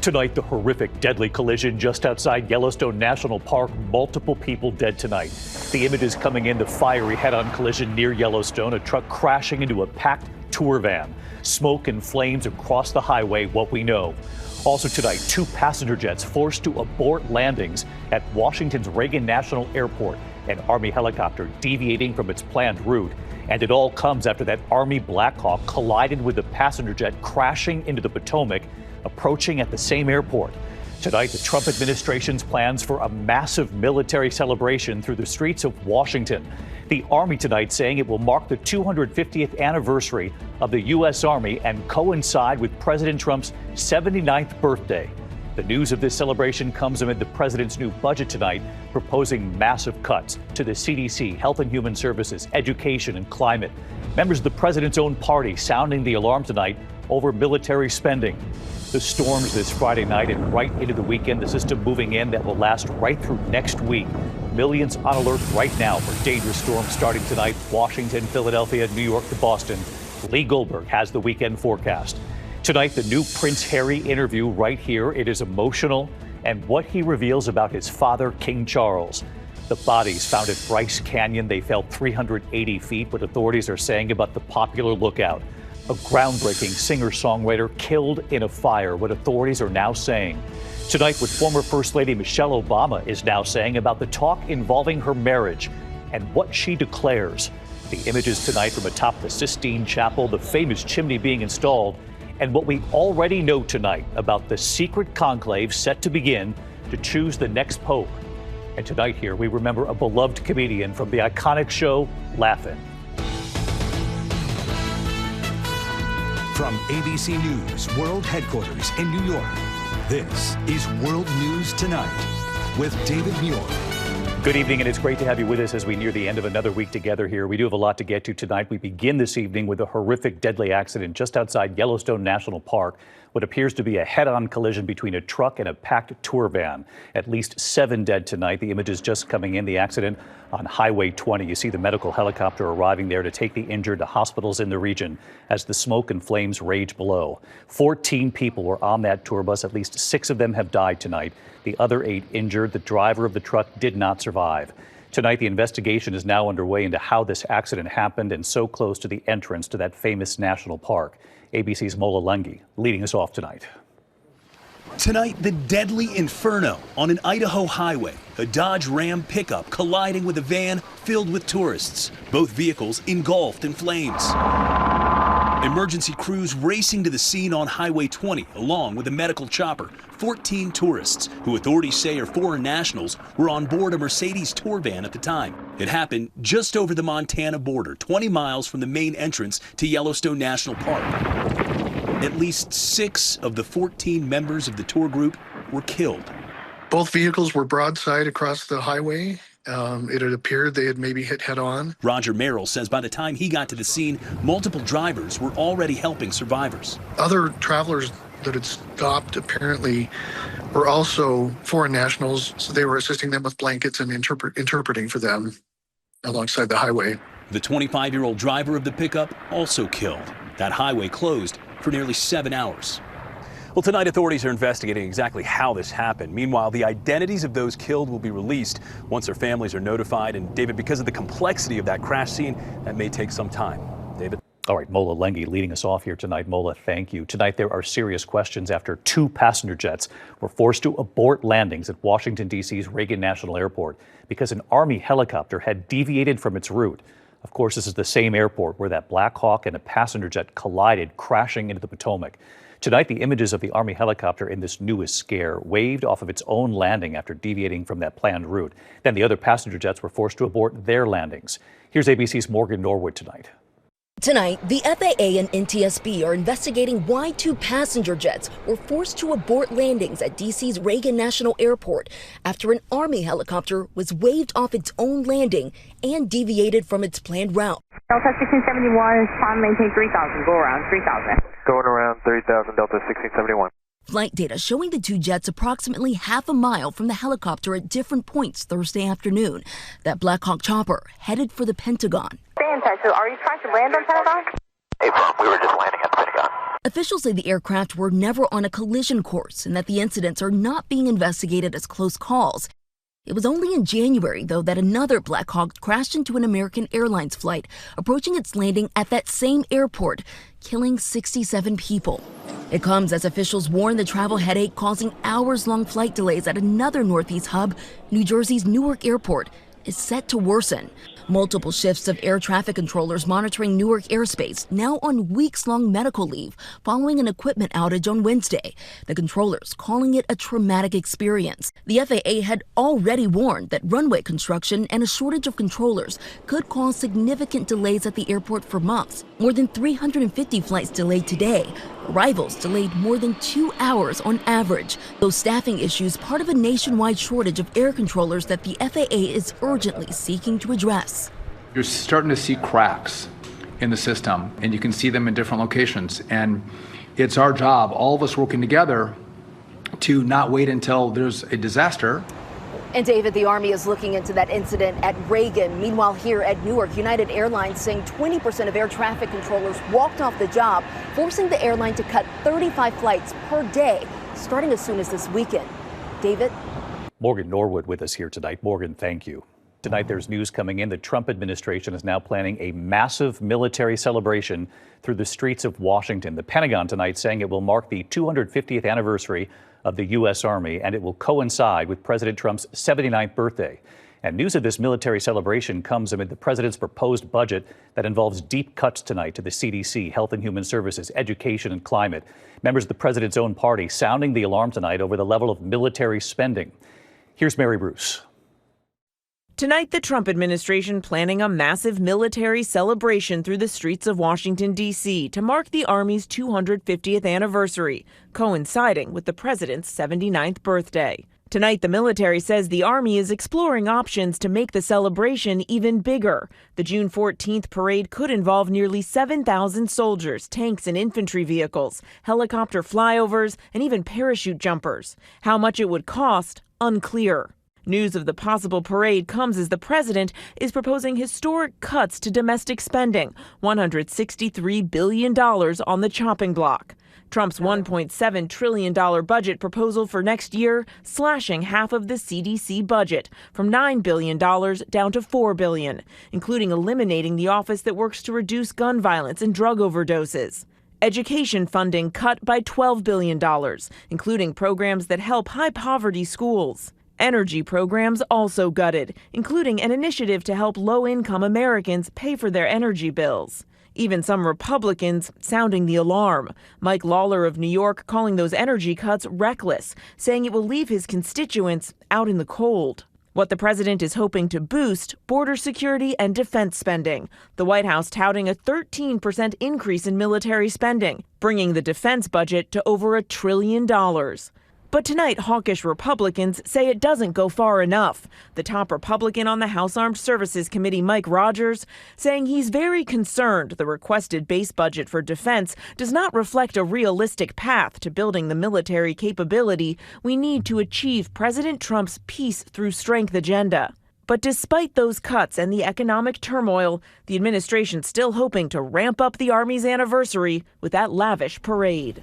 Tonight, the horrific, deadly collision just outside Yellowstone National Park. Multiple people dead tonight. The images coming in, the fiery head-on collision near Yellowstone, a truck crashing into a packed tour van. Smoke and flames across the highway, what we know. Also tonight, 2 passenger jets forced to abort landings at Washington's Reagan National Airport. An Army helicopter deviating from its planned route. And it all comes after that Army Black Hawk collided with a passenger jet crashing into the Potomac, approaching at the same airport. Tonight, the Trump administration's plans for a massive military celebration through the streets of Washington. The Army tonight saying it will mark the 250th anniversary of the U.S. Army and coincide with President Trump's 79th birthday. The news of this celebration comes amid the president's new budget tonight, proposing massive cuts to the CDC, Health and Human Services, education and climate. Members of the president's own party sounding the alarm tonight over military spending. The storms this Friday night and right into the weekend, the system moving in that will last right through next week. Millions on alert right now for dangerous storms starting tonight. Washington, Philadelphia, New York to Boston. Lee Goldberg has the weekend forecast. Tonight, the new Prince Harry interview right here. It is emotional, and what he reveals about his father, King Charles. The bodies found at Bryce Canyon, they fell 380 feet. What authorities are saying about the popular lookout. A groundbreaking singer-songwriter killed in a fire. What authorities are now saying. Tonight, what former First Lady Michelle Obama is now saying about the talk involving her marriage and what she declares. The images tonight from atop the Sistine Chapel, the famous chimney being installed, and what we already know tonight about the secret conclave set to begin to choose the next pope. And tonight here, we remember a beloved comedian from the iconic show, Laugh-In. From ABC News World Headquarters in New York, this is World News Tonight with David Muir. Good evening, and it's great to have you with us as we near the end of another week together here. We do have a lot to get to tonight. We begin this evening with a horrific, deadly accident just outside Yellowstone National Park. What appears to be a head-on collision between a truck and a packed tour van. At least 7 dead tonight. The images just coming in. The accident on Highway 20. You see the medical helicopter arriving there to take the injured to hospitals in the region as the smoke and flames rage below. 14 people were on that tour bus. At least 6 of them have died tonight. The other 8 injured. The driver of the truck did not survive. Tonight, the investigation is now underway into how this accident happened and so close to the entrance to that famous national park. ABC's Mola Lenghi leading us off tonight. Tonight, the deadly inferno on an Idaho highway. A Dodge Ram pickup colliding with a van filled with tourists. Both vehicles engulfed in flames. Emergency crews racing to the scene on Highway 20, along with a medical chopper. 14 tourists, who authorities say are foreign nationals, were on board a Mercedes tour van at the time. It happened just over the Montana border, 20 miles from the main entrance to Yellowstone National Park. At least 6 of the 14 members of the tour group were killed. Both vehicles were broadside across the highway. It had appeared they had maybe hit head-on. Roger Merrill says by the time he got to the scene, multiple drivers were already helping survivors. Other travelers that had stopped apparently were also foreign nationals, so they were assisting them with blankets and interpreting for them alongside the highway. The 25-year-old driver of the pickup also killed. That highway closed for nearly 7 hours. Well, tonight authorities are investigating exactly how this happened. Meanwhile, the identities of those killed will be released once their families are notified. And David, because of the complexity of that crash scene, that may take some time. David? All right, Mola Lenghi leading us off here tonight. Mola, thank you. Tonight there are serious questions after 2 passenger jets were forced to abort landings at Washington, D.C.'s Reagan National Airport because an Army helicopter had deviated from its route. Of course, this is the same airport where that Black Hawk and a passenger jet collided, crashing into the Potomac. Tonight, the images of the Army helicopter in this newest scare waved off of its own landing after deviating from that planned route. Then the other passenger jets were forced to abort their landings. Here's ABC's Morgan Norwood tonight. Tonight, the FAA and NTSB are investigating why 2 passenger jets were forced to abort landings at D.C.'s Reagan National Airport after an Army helicopter was waved off its own landing and deviated from its planned route. Delta 1671 is trying to maintain 3,000. Go around 3,000. Going around 3,000, Delta 1671. Flight data showing the 2 jets approximately half a mile from the helicopter at different points Thursday afternoon. That Black Hawk chopper headed for the Pentagon. Stay in touch. So are you trying to land on Pentagon? Hey, firm, we were just landing at the Pentagon. Officials say the aircraft were never on a collision course and that the incidents are not being investigated as close calls. It was only in January, though, that another Black Hawk crashed into an American Airlines flight, approaching its landing at that same airport, killing 67 people. It comes as officials warn the travel headache causing hours-long flight delays at another Northeast hub, New Jersey's Newark Airport, is set to worsen. Multiple shifts of air traffic controllers monitoring Newark airspace now on weeks-long medical leave following an equipment outage on Wednesday. The controllers calling it a traumatic experience. The FAA had already warned that runway construction and a shortage of controllers could cause significant delays at the airport for months. More than 350 flights delayed today. Arrivals delayed more than 2 hours on average. Those staffing issues part of a nationwide shortage of air controllers that the FAA is urgently seeking to address. You're starting to see cracks in the system, and you can see them in different locations. And it's our job, all of us working together, to not wait until there's a disaster. And David, the Army is looking into that incident at Reagan. Meanwhile, here at Newark, United Airlines saying 20% of air traffic controllers walked off the job, forcing the airline to cut 35 flights per day, starting as soon as this weekend. David? Morgan Norwood with us here tonight. Morgan, thank you. Tonight, there's news coming in. The Trump administration is now planning a massive military celebration through the streets of Washington. The Pentagon tonight saying it will mark the 250th anniversary of the U.S. Army, and it will coincide with President Trump's 79th birthday. And news of this military celebration comes amid the president's proposed budget that involves deep cuts tonight to the CDC, Health and Human Services, Education and Climate. Members of the president's own party sounding the alarm tonight over the level of military spending. Here's Mary Bruce. Tonight, the Trump administration planning a massive military celebration through the streets of Washington, D.C. to mark the Army's 250th anniversary, coinciding with the president's 79th birthday. Tonight, the military says the Army is exploring options to make the celebration even bigger. The June 14th parade could involve nearly 7,000 soldiers, tanks and infantry vehicles, helicopter flyovers, and even parachute jumpers. How much it would cost, unclear. News of the possible parade comes as the president is proposing historic cuts to domestic spending, $163 billion on the chopping block. Trump's $1.7 trillion budget proposal for next year, slashing half of the CDC budget from $9 billion down to $4 billion, including eliminating the office that works to reduce gun violence and drug overdoses. Education funding cut by $12 billion, including programs that help high-poverty schools. Energy programs also gutted, including an initiative to help low-income Americans pay for their energy bills. Even some Republicans sounding the alarm. Mike Lawler of New York calling those energy cuts reckless, saying it will leave his constituents out in the cold. What the president is hoping to boost, border security and defense spending. The White House touting a 13% increase in military spending, bringing the defense budget to over $1 trillion. But tonight, hawkish Republicans say it doesn't go far enough. The top Republican on the House Armed Services Committee, Mike Rogers, saying he's very concerned the requested base budget for defense does not reflect a realistic path to building the military capability we need to achieve President Trump's peace through strength agenda. But despite those cuts and the economic turmoil, the administration's still hoping to ramp up the Army's anniversary with that lavish parade.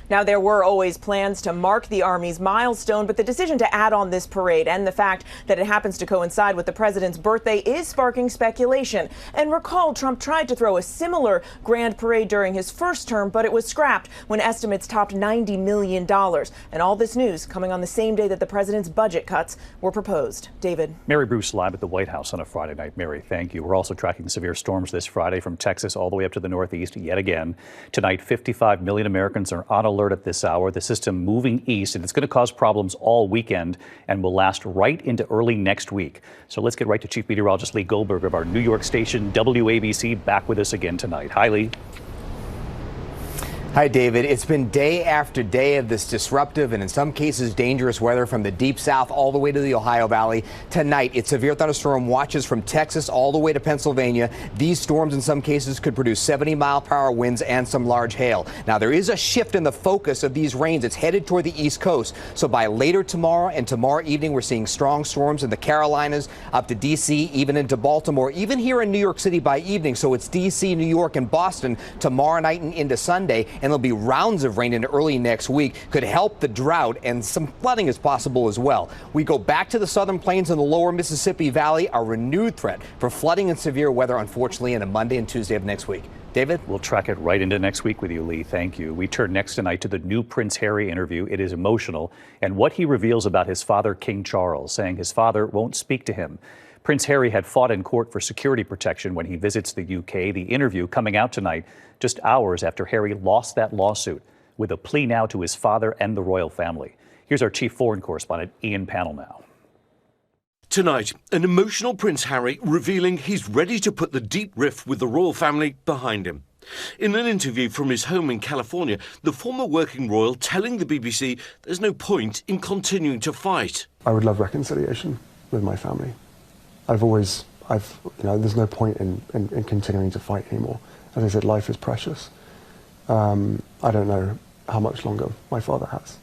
Now, there were always plans to mark the Army's milestone, but the decision to add on this parade and the fact that it happens to coincide with the president's birthday is sparking speculation. And recall, Trump tried to throw a similar grand parade during his first term, but it was scrapped when estimates topped $90 million. And all this news coming on the same day that the president's budget cuts were proposed. David. Mary Bruce live at the White House on a Friday night. Mary, thank you. We're also tracking severe storms this Friday from Texas all the way up to the Northeast yet again. Tonight, 55 million Americans are on alert at this hour. The system moving east, and it's going to cause problems all weekend and will last right into early next week. So let's get right to Chief Meteorologist Lee Goldberg of our New York station, WABC, back with us again tonight. Hi, Lee. Hi, David. It's been day after day of this disruptive and in some cases dangerous weather from the deep south all the way to the Ohio Valley. Tonight, it's severe thunderstorm watches from Texas all the way to Pennsylvania. These storms in some cases could produce 70-mile-per-hour winds and some large hail. Now, there is a shift in the focus of these rains. It's headed toward the East Coast. So by later tomorrow and tomorrow evening, we're seeing strong storms in the Carolinas up to D.C., even into Baltimore, even here in New York City by evening. So it's D.C., New York, and Boston tomorrow night and into Sunday. And there'll be rounds of rain into early next week. Could help the drought, and some flooding is possible as well. We go back to the southern plains and the lower Mississippi Valley, a renewed threat for flooding and severe weather, unfortunately, on Monday and Tuesday of next week. David? We'll track it right into next week with you, Lee. Thank you. We turn next tonight to the new Prince Harry interview. It is emotional, and what he reveals about his father, King Charles, saying his father won't speak to him. Prince Harry had fought in court for security protection when he visits the UK. The interview coming out tonight, just hours after Harry lost that lawsuit, with a plea now to his father and the royal family. Here's our chief foreign correspondent, Ian Pannell now. Tonight, an emotional Prince Harry revealing he's ready to put the deep rift with the royal family behind him. In an interview from his home in California, the former working royal telling the BBC there's no point in continuing to fight. I would love reconciliation with my family. There's no point in continuing to fight anymore. As I said, life is precious. I don't know how much longer my father has,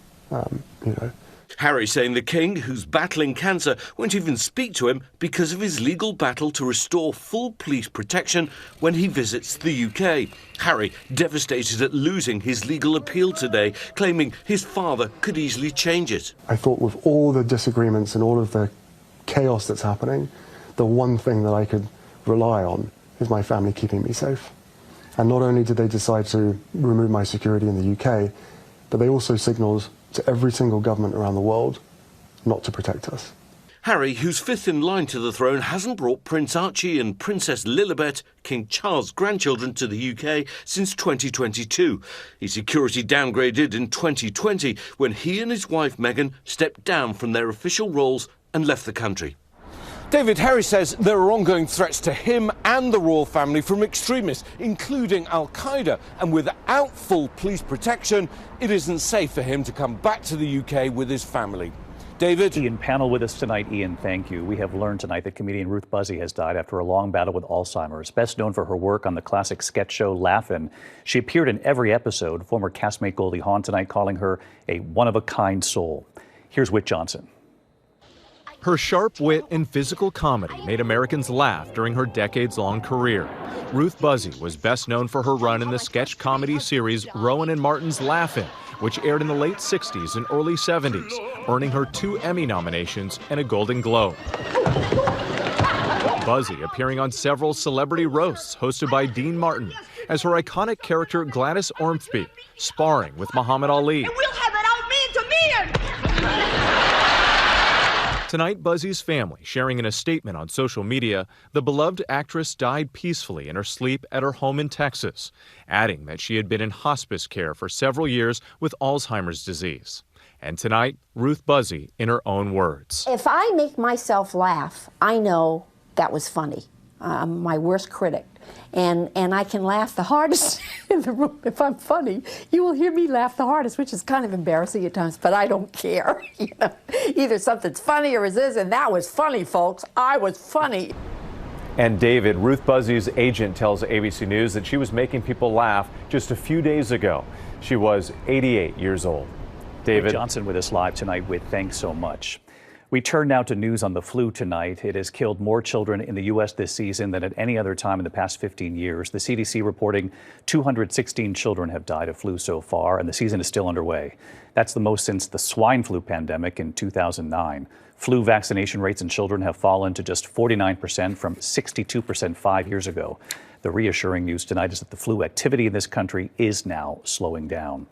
Harry saying the king, who's battling cancer, won't even speak to him because of his legal battle to restore full police protection when he visits the UK. Harry devastated at losing his legal appeal today, claiming his father could easily change it. I thought with all the disagreements and all of the chaos that's happening, the one thing that I could rely on is my family keeping me safe. And not only did they decide to remove my security in the UK, but they also signalled to every single government around the world not to protect us. Harry, who's fifth in line to the throne, hasn't brought Prince Archie and Princess Lilibet, King Charles' grandchildren, to the UK since 2022. His security downgraded in 2020 when he and his wife Meghan stepped down from their official roles and left the country. David, Harry says there are ongoing threats to him and the royal family from extremists, including Al-Qaeda, and without full police protection, it isn't safe for him to come back to the UK with his family. David? Ian Pannell with us tonight. Ian, thank you. We have learned tonight that comedian Ruth Buzzi has died after a long battle with Alzheimer's. Best known for her work on the classic sketch show Laugh-In, she appeared in every episode. Former castmate Goldie Hawn tonight calling her a one-of-a-kind soul. Here's Whit Johnson. Her sharp wit and physical comedy made Americans laugh during her decades-long career. Ruth Buzzi was best known for her run in the sketch comedy series Rowan and Martin's Laugh-In, which aired in the late 60s and early 70s, earning her 2 Emmy nominations and a Golden Globe. Buzzi appearing on several celebrity roasts hosted by Dean Martin as her iconic character Gladys Ormphby, sparring with Muhammad Ali. And we'll have it all men to men! Tonight, Buzzi's family sharing in a statement on social media, the beloved actress died peacefully in her sleep at her home in Texas, adding that she had been in hospice care for several years with Alzheimer's disease. And tonight, Ruth Buzzi in her own words. If I make myself laugh, I know that was funny. I'm my worst critic. And I can laugh the hardest in the room. If I'm funny, you will hear me laugh the hardest, which is kind of embarrassing at times, but I don't care. Either something's funny or it is, and that was funny, folks. I was funny. And David, Ruth Buzzi's agent tells ABC News that she was making people laugh just a few days ago. She was 88 years old. David Whit Johnson with us live tonight. Whit, thanks so much. We turn now to news on the flu tonight. It has killed more children in the U.S. this season than at any other time in the past 15 years. The CDC reporting 216 children have died of flu so far, and the season is still underway. That's the most since the swine flu pandemic in 2009. Flu vaccination rates in children have fallen to just 49% from 62% 5 years ago. The reassuring news tonight is that the flu activity in this country is now slowing down.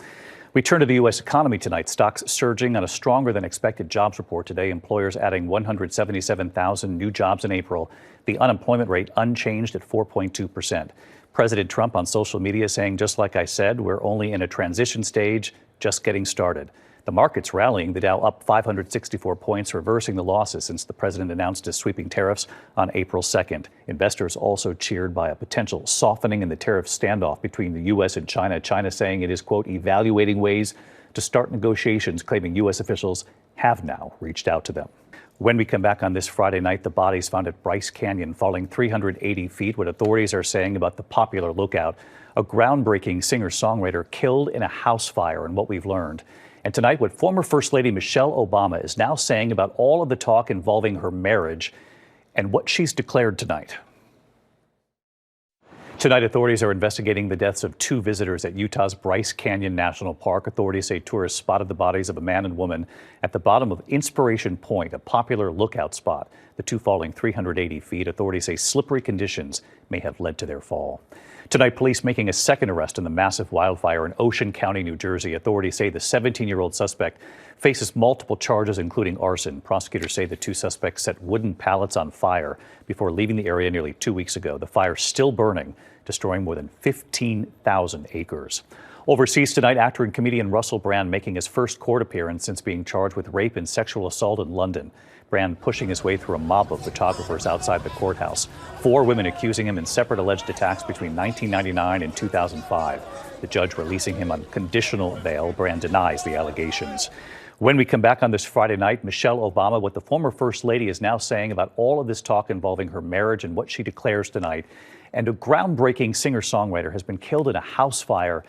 We turn to the U.S. economy tonight. Stocks surging on a stronger than expected jobs report today. Employers adding 177,000 new jobs in April. The unemployment rate unchanged at 4.2%. President Trump on social media saying, just like I said, we're only in a transition stage, just getting started. The market's rallying, the Dow up 564 points, reversing the losses since the president announced his sweeping tariffs on April 2nd. Investors also cheered by a potential softening in the tariff standoff between the U.S. and China. China saying it is, quote, evaluating ways to start negotiations, claiming U.S. officials have now reached out to them. When we come back on this Friday night, the bodies found at Bryce Canyon falling 380 feet, what authorities are saying about the popular lookout, a groundbreaking singer-songwriter killed in a house fire, and what we've learned. And tonight, what former First Lady Michelle Obama is now saying about all of the talk involving her marriage and what she's declared tonight. Tonight, authorities are investigating the deaths of 2 visitors at Utah's Bryce Canyon National Park. Authorities say tourists spotted the bodies of a man and woman at the bottom of Inspiration Point, a popular lookout spot. The 2 falling 380 feet. Authorities say slippery conditions may have led to their fall. Tonight, police making a second arrest in the massive wildfire in Ocean County, New Jersey. Authorities say the 17-year-old suspect faces multiple charges, including arson. Prosecutors say the 2 suspects set wooden pallets on fire before leaving the area nearly 2 weeks ago. The fire still burning, destroying more than 15,000 acres. Overseas tonight, actor and comedian Russell Brand making his first court appearance since being charged with rape and sexual assault in London. Brand pushing his way through a mob of photographers outside the courthouse. 4 women accusing him in separate alleged attacks between 1999 and 2005. The judge releasing him on conditional bail. Brand denies the allegations. When we come back on this Friday night, Michelle Obama, what the former First Lady is now saying about all of this talk involving her marriage and what she declares tonight. And a groundbreaking singer-songwriter has been killed in a house fire,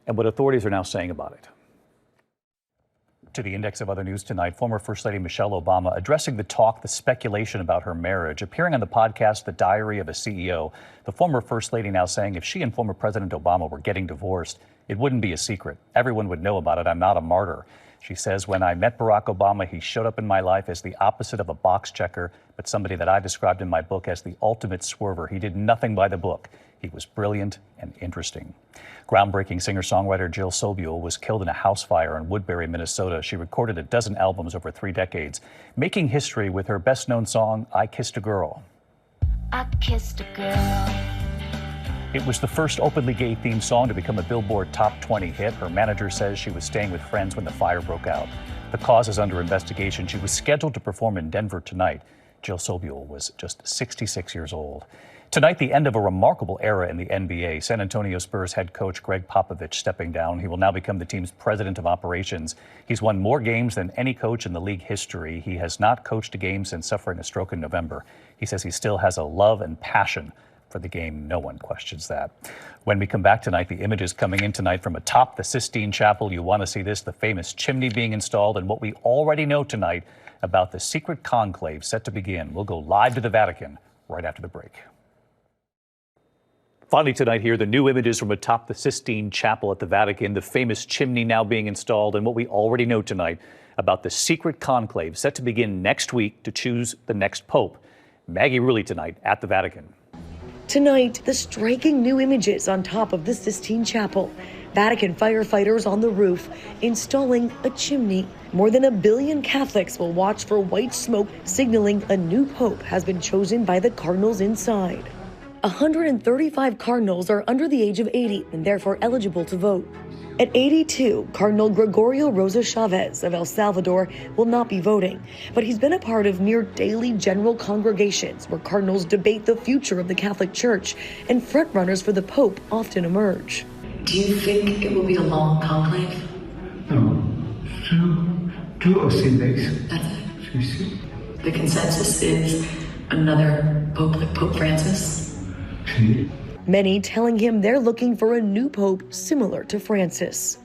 and what authorities are now saying about it. To the index of other news tonight, former First Lady Michelle Obama addressing the talk, the speculation about her marriage, appearing on the podcast, The Diary of a CEO. The former First Lady now saying if she and former President Obama were getting divorced, it wouldn't be a secret. Everyone would know about it. I'm not a martyr. She says, when I met Barack Obama, he showed up in my life as the opposite of a box checker, but somebody that I described in my book as the ultimate swerver. He did nothing by the book. He was brilliant and interesting. Groundbreaking singer-songwriter Jill Sobule was killed in a house fire in Woodbury, Minnesota. She recorded a dozen albums over 3 decades, making history with her best-known song, I Kissed a Girl. I kissed a girl. It was the first openly gay themed song to become a Billboard Top 20 hit. Her manager says she was staying with friends when the fire broke out. The cause is under investigation. She was scheduled to perform in Denver tonight. Jill Sobule was just 66 years old. Tonight, the end of a remarkable era in the NBA. San Antonio Spurs head coach Gregg Popovich stepping down. He will now become the team's president of operations. He's won more games than any coach in the league history. He has not coached a game since suffering a stroke in November. He says he still has a love and passion for the game. No one questions that. When we come back tonight, the images coming in tonight from atop the Sistine Chapel. You want to see this, the famous chimney being installed, and what we already know tonight about the secret conclave set to begin. We'll go live to the Vatican right after the break. Finally tonight here, the new images from atop the Sistine Chapel at the Vatican, the famous chimney now being installed, and what we already know tonight about the secret conclave set to begin next week to choose the next pope. Maggie Rulli tonight at the Vatican. Tonight, the striking new images on top of the Sistine Chapel. Vatican firefighters on the roof installing a chimney. More than 1 billion Catholics will watch for white smoke, signaling a new pope has been chosen by the cardinals inside. 135 cardinals are under the age of 80 and therefore eligible to vote. At 82, Cardinal Gregorio Rosa Chavez of El Salvador will not be voting, but he's been a part of near daily general congregations where cardinals debate the future of the Catholic Church, and frontrunners for the Pope often emerge. Do you think it will be a long conclave? No, 2 or 3 days. That's it. The consensus is another Pope like Pope Francis. Many telling him they're looking for a new pope similar to Francis.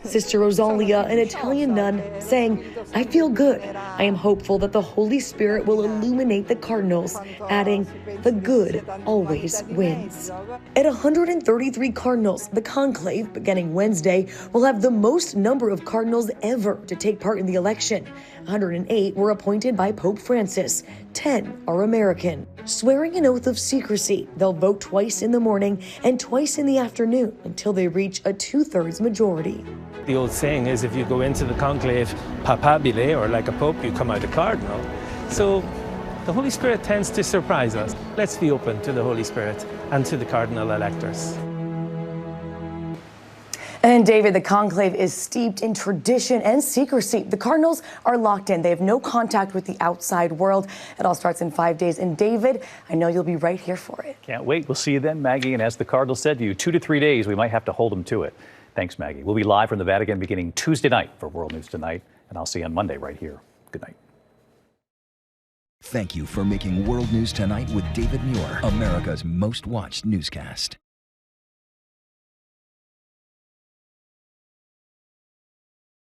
Sister Rosalia, an Italian nun, saying, I feel good. I am hopeful that the Holy Spirit will illuminate the cardinals, adding, the good always wins. At 133 cardinals, the conclave, beginning Wednesday, will have the most number of cardinals ever to take part in the election. 108 were appointed by Pope Francis. 10 are American. Swearing an oath of secrecy, they'll vote twice in the morning and twice in the afternoon until they reach a 2/3 majority. The old saying is if you go into the conclave papabile, or like a pope, you come out a cardinal. So the Holy Spirit tends to surprise us. Let's be open to the Holy Spirit and to the cardinal electors. And David, the conclave is steeped in tradition and secrecy. The Cardinals are locked in. They have no contact with the outside world. It all starts in 5 days. And David, I know you'll be right here for it. Can't wait. We'll see you then, Maggie. And as the Cardinals said to you, 2 to 3 days, we might have to hold them to it. Thanks, Maggie. We'll be live from the Vatican beginning Tuesday night for World News Tonight. And I'll see you on Monday right here. Good night. Thank you for making World News Tonight with David Muir, America's most watched newscast.